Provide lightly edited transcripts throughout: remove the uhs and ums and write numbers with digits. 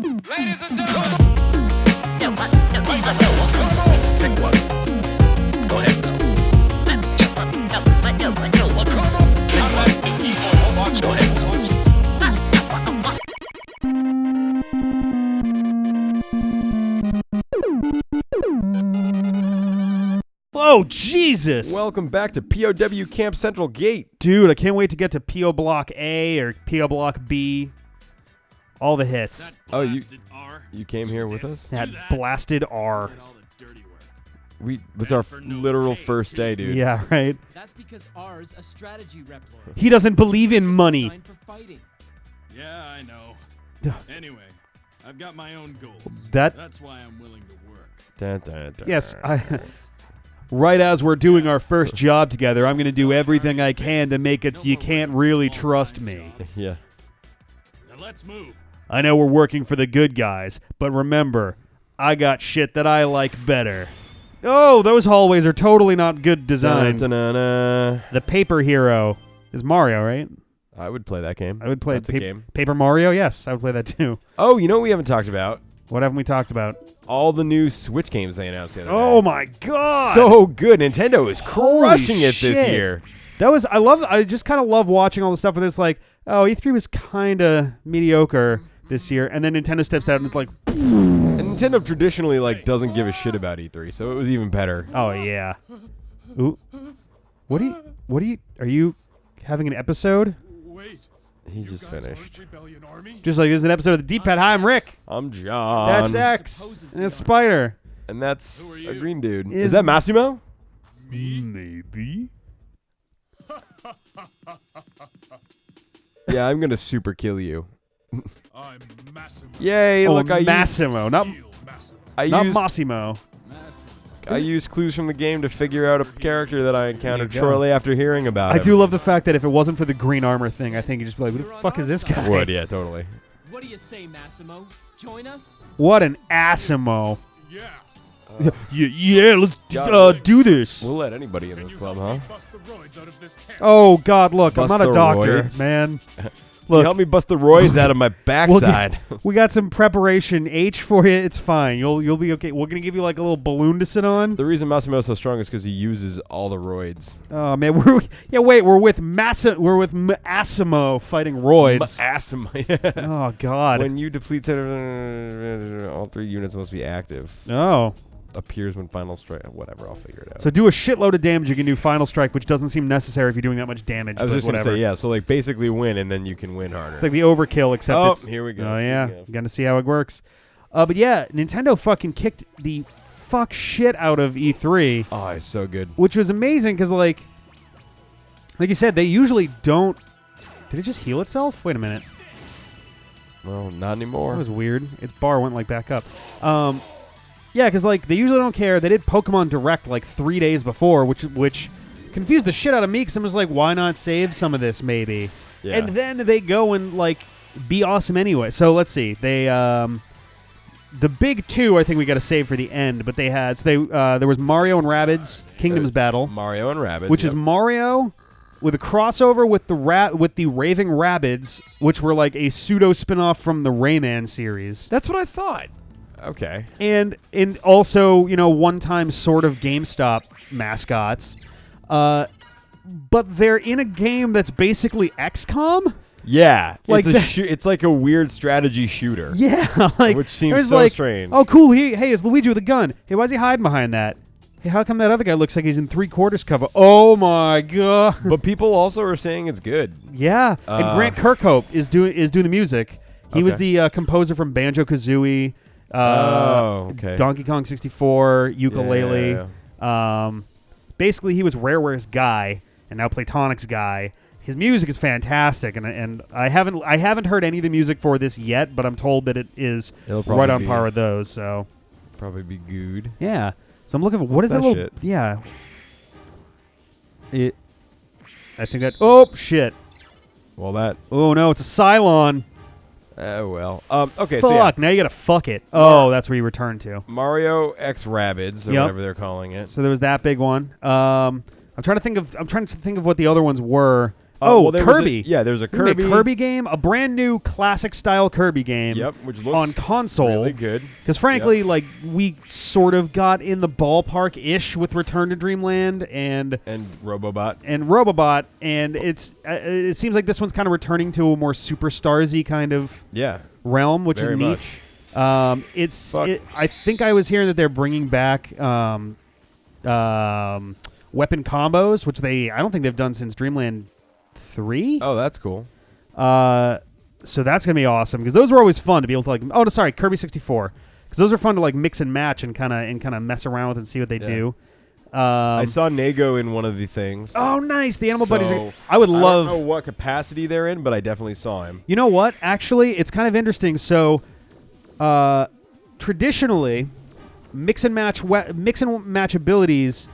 Ladies and gentlemen. Pick one. Go ahead, Bill. Go ahead. Oh, Jesus! Welcome back to POW Camp Central Gate. Dude, I can't wait to get to P.O. Block A or P.O. Block B. All the hits. Oh, you came here with us? That blasted R. It's our literal first day, dude. Yeah, right? That's because R's a strategy Reploid. He doesn't believe in money. Designed for fighting. Yeah, I know. Anyway, I've got my own goals. That's why I'm willing to work. Dun, dun, dun. Yes, right as we're doing our first job together, I'm going to do everything I can to make it so you can't really trust me. Yeah. Now let's move. I know we're working for the good guys, but remember, I got shit that I like better. Oh, those hallways are totally not good design. The Paper Hero is Mario, right? I would play that game. I would play That's a game. Paper Mario, yes. I would play that too. Oh, you know what we haven't talked about? What haven't we talked about? All the new Switch games they announced the other day. Oh my god! So good. Nintendo is crushing it shit. this year. I just kind of love watching all the stuff where it's like, oh, E3 was kind of mediocre this year, and then Nintendo steps out and it's like, and Nintendo traditionally doesn't give a shit about E3, so it was even better. oh yeah. Ooh. Are you having an episode? Wait. He just finished. Rebellion Army? Just like this is an episode of the Deep Pad. Hi, I'm Rick. I'm John. That's X. And that's Spider. And that's Who are a you? green dude. Is- Is that Massimo? Maybe. Yeah, I'm gonna super kill you. I'm Massimo. Yay! Oh, Look, Massimo, not Massimo. not Massimo. I used clues from the game to figure out a character that I encountered There you go. shortly after hearing about I him. do love the fact that if it wasn't for the green armor thing, I think you'd just be like, who the fuck is this guy? Would, yeah, totally. What do you say, Massimo? Join us? What an Assimo. Yeah. Yeah, let's God. do this. We'll let anybody in Can this you club, help huh? me bust the Roids out of this camp? Oh, God, look, I'm Bust not a the doctor, roids. man. Can you Look, help me bust the roids out of my backside? we got some preparation H for you. It's fine. You'll be okay. We're gonna give you like a little balloon to sit on. The reason Massimo's so strong is because he uses all the roids. Oh man, we're with Assimo fighting Roids. Massimo. Oh God. When you deplete all 3 units must be active. Oh. Appears when final strike. Whatever, I'll figure it out. So do a shitload of damage. You can do Final Strike, which doesn't seem necessary if you're doing that much damage. I was but just gonna whatever. say, yeah. So basically win, and then you can win harder. It's like the overkill, except Oh, it's. here we go. Oh Speaking yeah, of. gonna see how it works. But yeah, Nintendo fucking kicked the fuck shit out of E3, Oh, it's so good. which was amazing because like you said, they usually don't. Did it just heal itself? Wait a minute. Well, not anymore. That was weird. Its bar went like back up. Yeah, because like they usually don't care. They did Pokemon Direct like 3 days before, which confused the shit out of me because I was like, why not save some of this maybe? Yeah. And then they go and like be awesome anyway. So let's see. They the big 2 I think we got to save for the end, but they had there was Mario and Rabbids Kingdoms Battle, Mario and Rabbids, which is Mario with a crossover with the Raving Rabbids, which were like a pseudo spin-off from the Rayman series. That's what I thought. Okay. And also, one-time sort of GameStop mascots. But they're in a game that's basically XCOM? Yeah. Like it's like a weird strategy shooter. Yeah. Which seems it's so like, strange. Oh, cool. Hey, it's Luigi with a gun. Hey, why's he hiding behind that? Hey, how come that other guy looks like he's in 3/4 cover? Oh, my God. But people also are saying it's good. Yeah. And Grant Kirkhope is doing the music. He was Okay. the composer from Banjo-Kazooie. Okay. Donkey Kong 64, ukulele. Yeah. Basically, he was Rareware's guy, and now Platonic's guy. His music is fantastic, and I haven't heard any of the music for this yet, but I'm told that it is It'll right on probably par be- with those. So Probably be good. yeah. So I'm looking for what is that That little? shit? Yeah. I think that. Oh shit! Well, that. Oh no, it's a Cylon. Well. Okay. Fuck. So yeah. Now you gotta fuck it. Oh, that's where you return to. Mario X Rabbids, or Yep. whatever they're calling it. So there was that big one. I'm trying to think of what the other ones were. Oh, well, there was Kirby. there's a They made Kirby. a Kirby game, a brand new classic style Kirby game. Yep, which looks on console. really good. Because frankly, like we sort of got in the ballpark ish with Return to Dreamland and Robobot. and it seems like this one's kind of returning to a more Superstarsy kind of realm, which very is neat. much. I think I was hearing that they're bringing back weapon combos, which I don't think they've done since Dreamland 3. Oh, that's cool. So that's gonna be awesome because those were always fun to be able to like. Oh, no, sorry, Kirby 64, because those are fun to like mix and match and kind of mess around with and see what they do. I saw Nago in one of the things. Oh, nice! The Animal So, Buddies. I would love. I don't know what capacity they're in, but I definitely saw him. You know what? Actually, it's kind of interesting. So, traditionally, mix and match abilities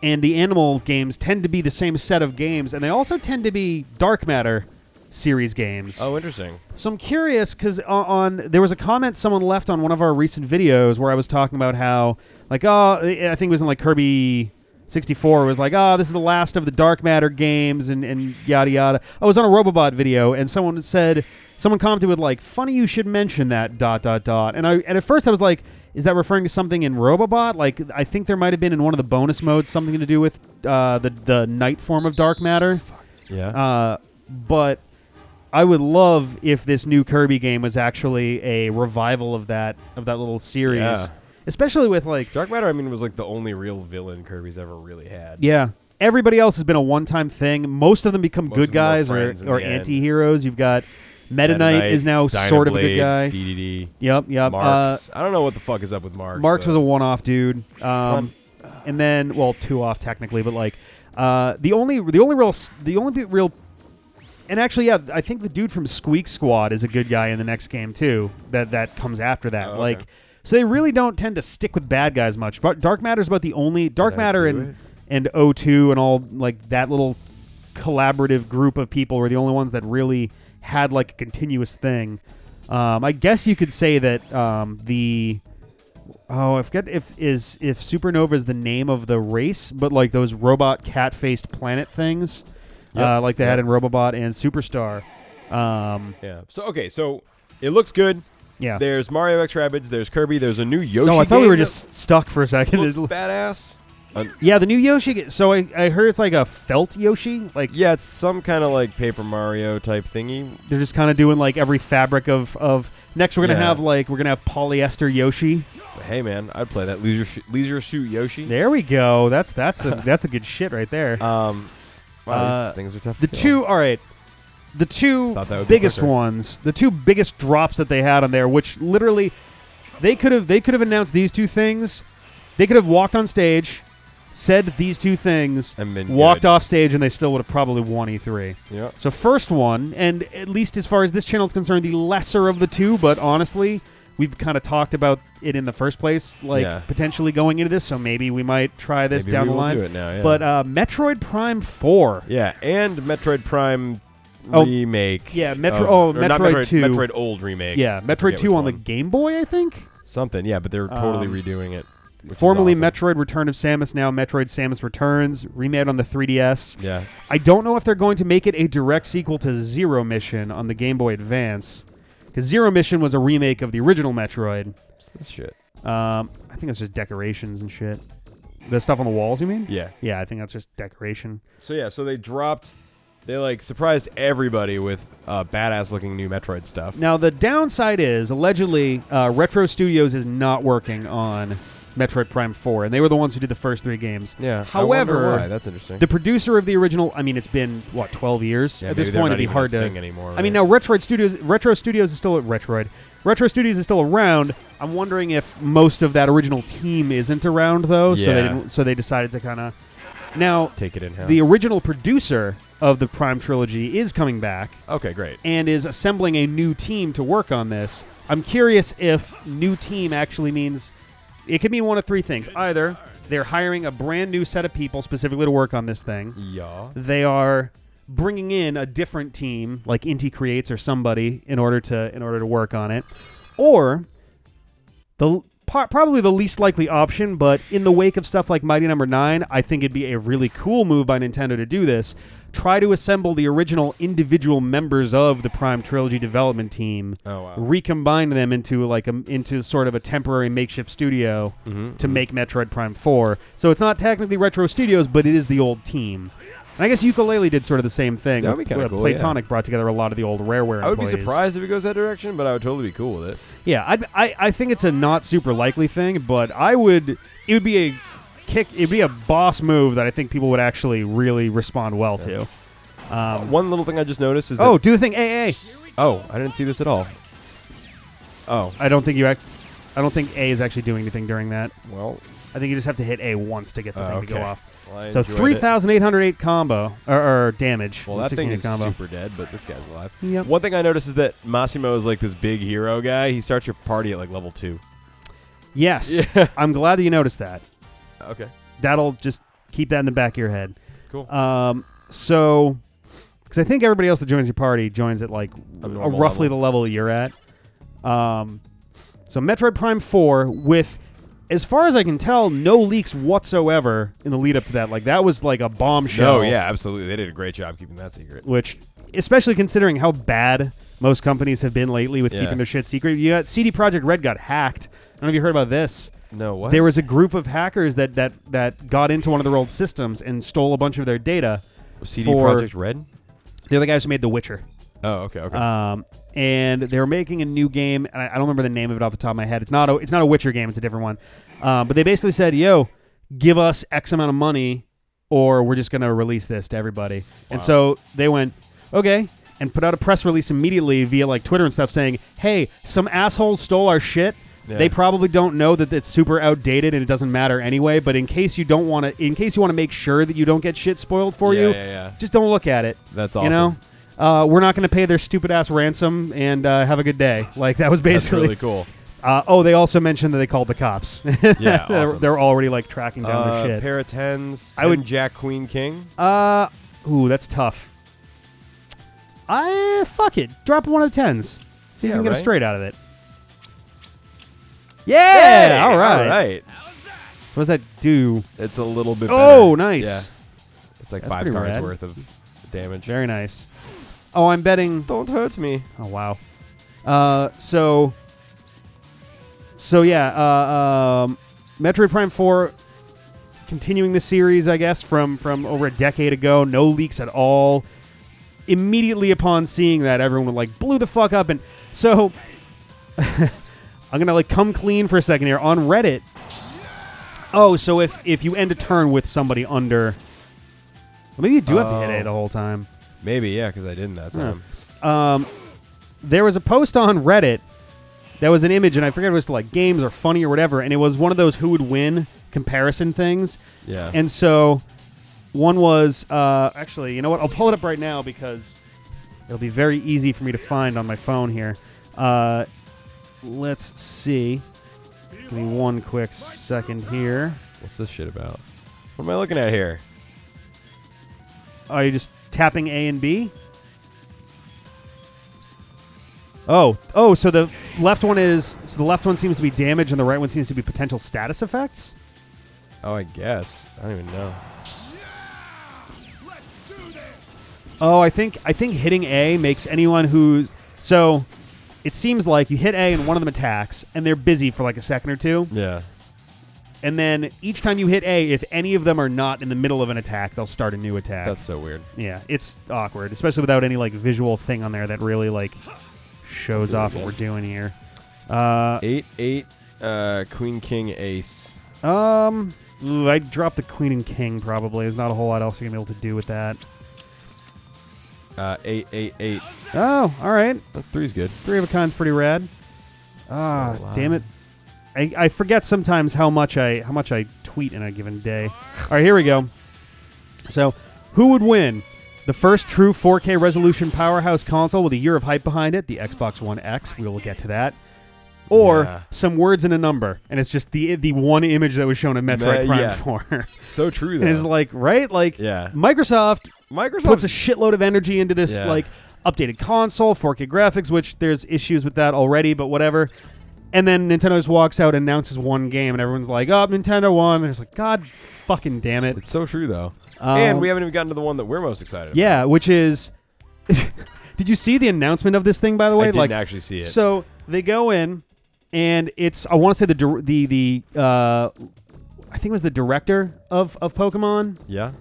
and the Animal games tend to be the same set of games, and they also tend to be Dark Matter series games. Oh, interesting. So I'm curious because there was a comment someone left on one of our recent videos where I was talking about how like I think it was in like Kirby 64 was like this is the last of the Dark Matter games and yada yada. I was on a Robobot video and someone commented with like funny you should mention that ... and at first I was like, is that referring to something in Robobot? Like I think there might have been in one of the bonus modes something to do with the night form of Dark Matter. Yeah. But I would love if this new Kirby game was actually a revival of that little series. Yeah. Especially with like Dark Matter, I mean, was like the only real villain Kirby's ever really had. Yeah. Everybody else has been a one-time thing. Most of them become Most good of them are guys friends in or the end. anti-heroes. You've got Meta Knight is now sort of a good guy. DDD. Yep. Marks. I don't know what the fuck is up with Marks. Marks was a one-off dude. And then, well, two off technically, but like the only real. And actually, yeah, I think the dude from Squeak Squad is a good guy in the next game too. That comes after that. Oh, like, okay. so they really don't tend to stick with bad guys much. But Dark Matter's about the only Dark Matter and O2 and all like that little collaborative group of people were the only ones that really had like a continuous thing. I guess you could say that I forget if Supernova is the name of the race, but like those robot cat-faced planet things. Yep. Like they had in Robobot and Superstar. Yeah. So it looks good. Yeah. There's Mario X Rabbids. There's Kirby. There's a new Yoshi. No, I thought we game were that just stuck for a second. looks badass. Yeah, the new Yoshi. So I heard it's like a felt Yoshi. Like Yeah, it's some kind of like Paper Mario type thingy. they're just kind of doing like every fabric of. Next, we're gonna Yeah. have polyester Yoshi. But hey, man, I'd play that Leisure Suit Yoshi. There we go. That's the good shit right there. Wow, these things are tough. The to two, all right. The two Thought that would be biggest quicker. ones, the two biggest drops that they had on there, which literally they could have announced these two things. They could have walked on stage, said these two things, And been walked good. off stage, and they still would have probably won E3. Yeah. So first one, and at least as far as this channel is concerned, the lesser of the two, but honestly, we've kind of talked about it in the first place, potentially going into this, so maybe we might try this Maybe down we the will line. do it now, yeah. But Metroid Prime 4. Yeah, and Metroid Prime Oh, remake. yeah, or Metroid not 2. Metroid old remake. Yeah, I Metroid forget 2 which on the one. Game Boy, I think. Something, yeah, but they're totally redoing it. which is Formerly awesome. Metroid Return of Samus, now Metroid Samus Returns, remade on the 3DS. Yeah. I don't know if they're going to make it a direct sequel to Zero Mission on the Game Boy Advance, because Zero Mission was a remake of the original Metroid. What's this shit? I think it's just decorations and shit. The stuff on the walls, you mean? Yeah. Yeah, I think that's just decoration. So they like surprised everybody with badass looking new Metroid stuff. Now, the downside is, allegedly, Retro Studios is not working on Metroid Prime 4, and they were the ones who did the first 3 games. Yeah. However, I wonder why. That's interesting. the producer of the original, I mean, it's been, 12 years? Yeah, At this maybe they're point, not it'd be even hard a to... thing anymore, I mean, right? now Retro Studios is still at Retro Studios is still around. I'm wondering if most of that original team isn't around, though, Yeah. so they decided to kind of... Now, Take it in-house. the original producer of the Prime trilogy is coming back Okay, great. and is assembling a new team to work on this. I'm curious if new team actually means... It could mean one of 3 things. Either they're hiring a brand new set of people specifically to work on this thing. Yeah. They are bringing in a different team, like Inti Creates or somebody, in order to work on it, or probably the least likely option, but in the wake of stuff like Mighty Number 9, I think it'd be a really cool move by Nintendo to do this. Try to assemble the original individual members of the Prime Trilogy development team, recombine them into sort of a temporary makeshift studio to make Metroid Prime 4. So it's not technically Retro Studios, but it is the old team. And I guess Yooka-Laylee did sort of the same thing. That would be kind of cool. Playtonic brought together a lot of the old Rareware employees. I would be surprised if it goes that direction, but I would totally be cool with it. Yeah, I think it's a not super likely thing, but it would be a boss move that I think people would actually really respond well to. One little thing I just noticed is that... do the thing, AA. Oh, I didn't see this at all. Oh. I don't think A is actually doing anything during that. Well, I think you just have to hit A once to get the thing to go off. Well, so 3,808 combo or damage. Well, that thing is combo. super dead, but this guy's alive. Yep. One thing I noticed is that Massimo is like this big hero guy. He starts your party at like level 2. Yes. Yeah. I'm glad that you noticed that. Okay. That'll just keep that in the back of your head. Cool. So, because I think everybody else that joins your party joins at like roughly the level you're at. So Metroid Prime 4 with, as far as I can tell, no leaks whatsoever in the lead up to that. Like that was like a bombshell. No, yeah, absolutely. They did a great job keeping that secret. Which, especially considering how bad most companies have been lately with keeping their shit secret. You got CD Projekt Red got hacked. I don't know if you heard about this. No, what? There was a group of hackers that got into one of their old systems and stole a bunch of their data. CD Projekt Red? They're the guys who made The Witcher. Oh, okay. And they were making a new game, and I don't remember the name of it off the top of my head. It's not a Witcher game. It's a different one. But they basically said, "Yo, give us X amount of money, or we're just going to release this to everybody." Wow. And so they went, "Okay," and put out a press release immediately via like Twitter and stuff saying, "Hey, some assholes stole our shit. Yeah. They probably don't know that it's super outdated and it doesn't matter anyway. But in case you want to make sure that you don't get shit spoiled for you, just don't look at it. That's awesome. You know, we're not going to pay their stupid ass ransom and have a good day." Like that was basically That's really cool. They also mentioned that they called the cops. Yeah, awesome. They're already like tracking down their shit. Pair of 10s. I would Jack Queen King. Ooh, that's tough. Fuck it. Drop one of the 10s. See if you can get a straight out of it. Yeah! All right. So what does that do? It's a little bit better. better. Nice. Yeah. It's like That's 5 pretty cards rad. worth of damage. Very nice. Oh, I'm betting... Don't hurt me. Oh, wow. So yeah, Metroid Prime 4, continuing the series, I guess, from over a decade ago. No leaks at all. Immediately upon seeing that, everyone like blew the fuck up. And so... I'm going to like come clean for a second here. On Reddit, so if you end a turn with somebody under... Well, maybe you do have to hit A the whole time. Maybe, yeah, because I didn't that time. There was a post on Reddit that was an image, and I forget if it was to like games or funny or whatever, and it was one of those who would win comparison things. Yeah. And so one was... actually, you know what? I'll pull it up right now because it'll be very easy for me to find on my phone here. Let's see. Give me one quick second here. What's this shit about? What am I looking at here? Are you just tapping A and B? Oh, so the left one seems to be damage and the right one seems to be potential status effects? Oh, I guess. I don't even know. Let's do this. Oh, I think hitting A makes anyone who's... So... It seems like you hit A and one of them attacks, and they're busy for like a second or two. Yeah. And then each time you hit A, if any of them are not in the middle of an attack, they'll start a new attack. That's so weird. Yeah, it's awkward, especially without any like visual thing on there that really like shows off what we're doing here. 8/8 Queen King Ace. I'd drop the Queen and King probably. There's not a whole lot else you're gonna be able to do with that. 8/8/8. Oh, all right. 3's good. 3 of a kind's pretty rad. Damn it. I forget sometimes how much I tweet in a given day. All right, here we go. So, who would win? The first true 4K resolution powerhouse console with a year of hype behind it, the Xbox One X. We will get to that. Or some words and a number, and it's just the one image that was shown in Metroid Prime 4. So true, though. And it's like, right? Like, Microsoft puts a shitload of energy into this like updated console, 4K graphics, which there's issues with that already, but whatever. And then Nintendo just walks out and announces one game, and everyone's like, "Oh, Nintendo won." And it's like, God fucking damn it. It's so true, though. And we haven't even gotten to the one that we're most excited about. Yeah, which is... Did you see the announcement of this thing, by the way? I didn't actually see it. So they go in, and it's... I want to say the I think it was the director of Pokemon. Yeah.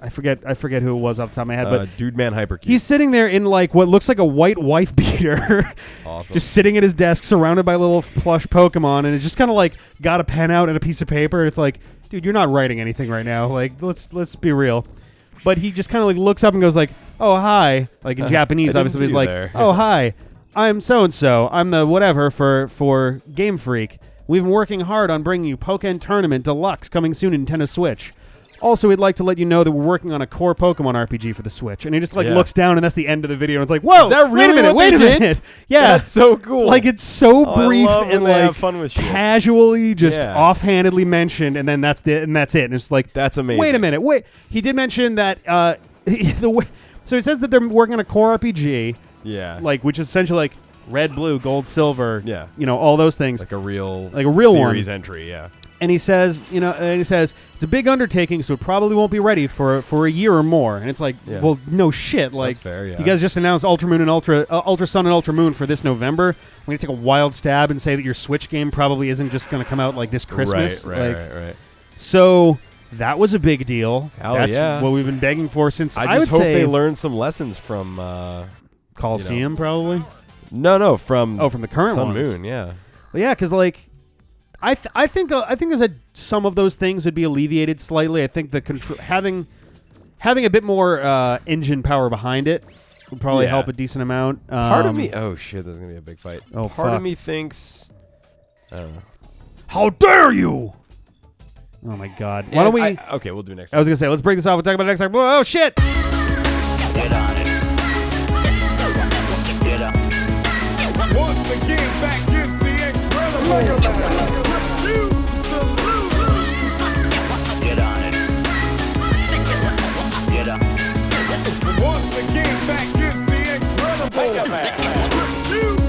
I forget who it was off the top of my head, but Dude Man Hypercube. he's sitting there in like what looks like a white wife beater. Awesome. Just sitting at his desk surrounded by little plush Pokemon, and it's just kind of like got a pen out and a piece of paper. It's like, dude, you're not writing anything right now. Like, let's be real. But he just kind of like looks up and goes like, "Oh, hi." Like in Japanese, I didn't obviously see he's you like, there. "Oh, hi. I'm so-and-so. I'm the whatever for Game Freak. We've been working hard on bringing you Pokken Tournament Deluxe coming soon to Nintendo Switch. Also, we'd like to let you know that we're working on a core Pokemon RPG for the Switch." And he just like looks down, and that's the end of the video. And it's like, whoa, Is that wait a really minute, what wait they a did? minute. Yeah. That's so cool. Like, it's so Oh, I brief love when and they like have fun with shit. casually just Yeah. offhandedly mentioned, and then that's it. And it's like, That's amazing. wait a minute, wait. He did mention that so he says that they're working on a core RPG, Yeah. like which is essentially like red, blue, gold, silver. Yeah. You know, all those things. like a real one. series entry, yeah. And he says, it's a big undertaking, so it probably won't be ready for a year or more. And it's like, well, no shit. Like, That's fair, yeah. You guys just announced Ultra Moon and Ultra Sun and Ultra Moon for this November. I'm going to take a wild stab and say that your Switch game probably isn't just going to come out like this Christmas. Right. So that was a big deal. Hell That's yeah. what we've been begging for since I would just hope say they learned some lessons from Coliseum, probably. No, from From the current Sun ones. Moon, yeah. Well, yeah, because like I think there's some of those things would be alleviated slightly. I think the having a bit more engine power behind it would probably help a decent amount. Part of me, oh shit, there's gonna be a big fight. Oh, part fuck. of me thinks, I don't know. How dare you! Oh my god! Why don't we? Okay, we'll do next. I was gonna say let's break this off and talk about it next time. Oh shit! Get on it. Get up. Once again, back is the incredible. Refuse the blues. Get on it. Get up. Once again, back is the incredible. Refuse